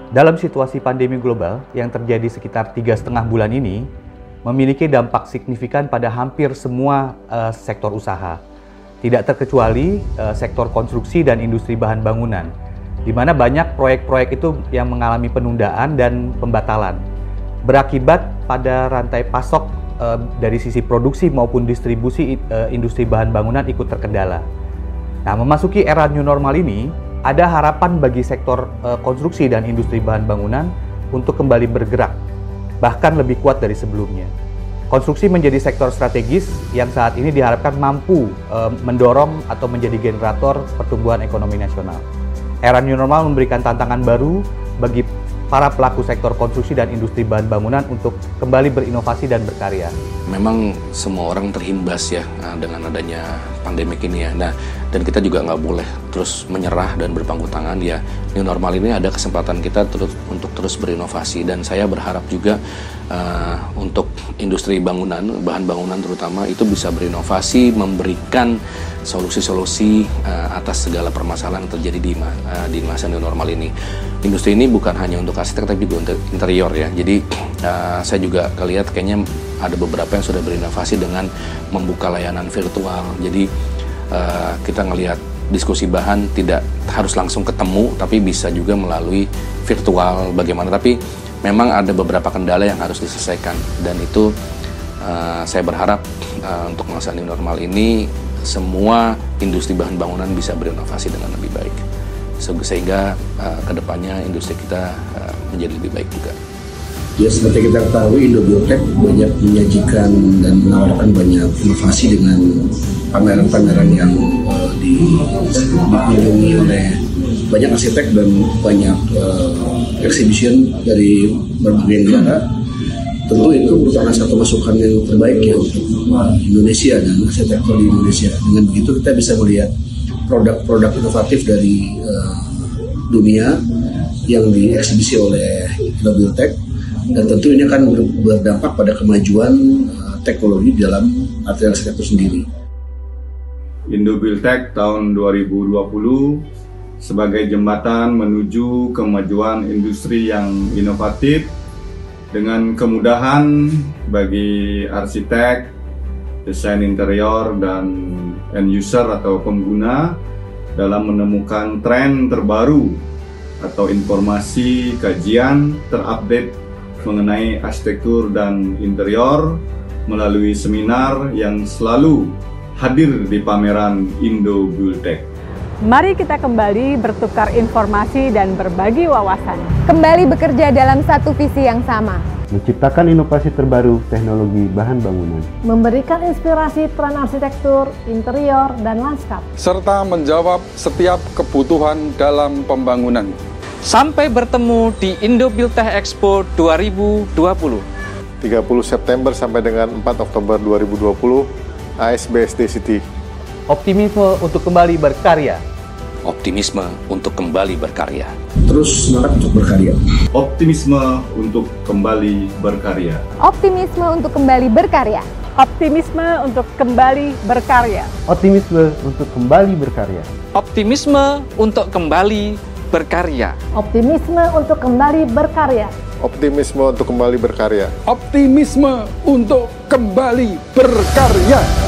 Dalam situasi pandemi global yang terjadi sekitar 3,5 bulan ini, memiliki dampak signifikan pada hampir semua sektor usaha. Tidak terkecuali sektor konstruksi dan industri bahan bangunan, di mana banyak proyek-proyek itu yang mengalami penundaan dan pembatalan. Berakibat pada rantai pasok dari sisi produksi maupun distribusi industri bahan bangunan ikut terkendala. Nah, memasuki era new normal ini, ada harapan bagi sektor konstruksi dan industri bahan bangunan untuk kembali bergerak, bahkan lebih kuat dari sebelumnya. Konstruksi menjadi sektor strategis yang saat ini diharapkan mampu mendorong atau menjadi generator pertumbuhan ekonomi nasional. Era new normal memberikan tantangan baru bagi para pelaku sektor konstruksi dan industri bahan bangunan untuk kembali berinovasi dan berkarya. Memang semua orang terhimbas ya dengan adanya pandemik ini ya. Nah, dan kita juga nggak boleh terus menyerah dan berpangku tangan ya. New normal ini ada kesempatan kita untuk terus berinovasi, dan saya berharap juga untuk industri bangunan, bahan bangunan terutama itu bisa berinovasi, memberikan solusi-solusi atas segala permasalahan yang terjadi di masa new normal ini. Industri ini bukan hanya untuk arsitek tapi juga untuk interior ya. Jadi saya juga lihat kayaknya ada beberapa yang sudah berinovasi dengan membuka layanan virtual. Jadi kita ngelihat diskusi bahan tidak harus langsung ketemu, tapi bisa juga melalui virtual bagaimana. Tapi memang ada beberapa kendala yang harus diselesaikan, dan itu saya berharap untuk masa new normal ini semua industri bahan bangunan bisa berinovasi dengan lebih baik, sehingga kedepannya industri kita menjadi lebih baik juga. Ya, seperti kita ketahui, Indobuildtek banyak menyajikan dan menawarkan banyak inovasi dengan pameran-pameran yang dikunjungi oleh banyak arsitek dan banyak exhibition dari berbagai negara. Tentu itu merupakan satu masukan yang terbaik ya untuk Indonesia dan arsitektur di Indonesia. Dengan begitu kita bisa melihat produk-produk inovatif dari dunia yang dieksibisi oleh Indobuildtek, dan tentu ini akan berdampak pada kemajuan teknologi dalam material arsitektur sendiri. Indobuildtek tahun 2020 sebagai jembatan menuju kemajuan industri yang inovatif dengan kemudahan bagi arsitek, desain interior, dan end user atau pengguna dalam menemukan tren terbaru atau informasi kajian terupdate mengenai arsitektur dan interior melalui seminar yang selalu hadir di pameran Indobuildtek. Mari kita kembali bertukar informasi dan berbagi wawasan. Kembali bekerja dalam satu visi yang sama. Menciptakan inovasi terbaru teknologi bahan bangunan. Memberikan inspirasi tren arsitektur, interior, dan lanskap. Serta menjawab setiap kebutuhan dalam pembangunan. Sampai bertemu di Indobuildtek Expo 2020. 30 September sampai dengan 4 Oktober 2020, ASBSD City. Optimisme untuk kembali berkarya. Optimisme untuk kembali berkarya. Terus semangat untuk berkarya. Optimisme untuk kembali berkarya. Optimisme untuk kembali berkarya. Optimisme untuk kembali berkarya. Optimisme untuk kembali berkarya. Optimisme untuk kembali berkarya. Optimisme untuk kembali berkarya. Optimisme untuk kembali berkarya. Optimisme untuk kembali berkarya.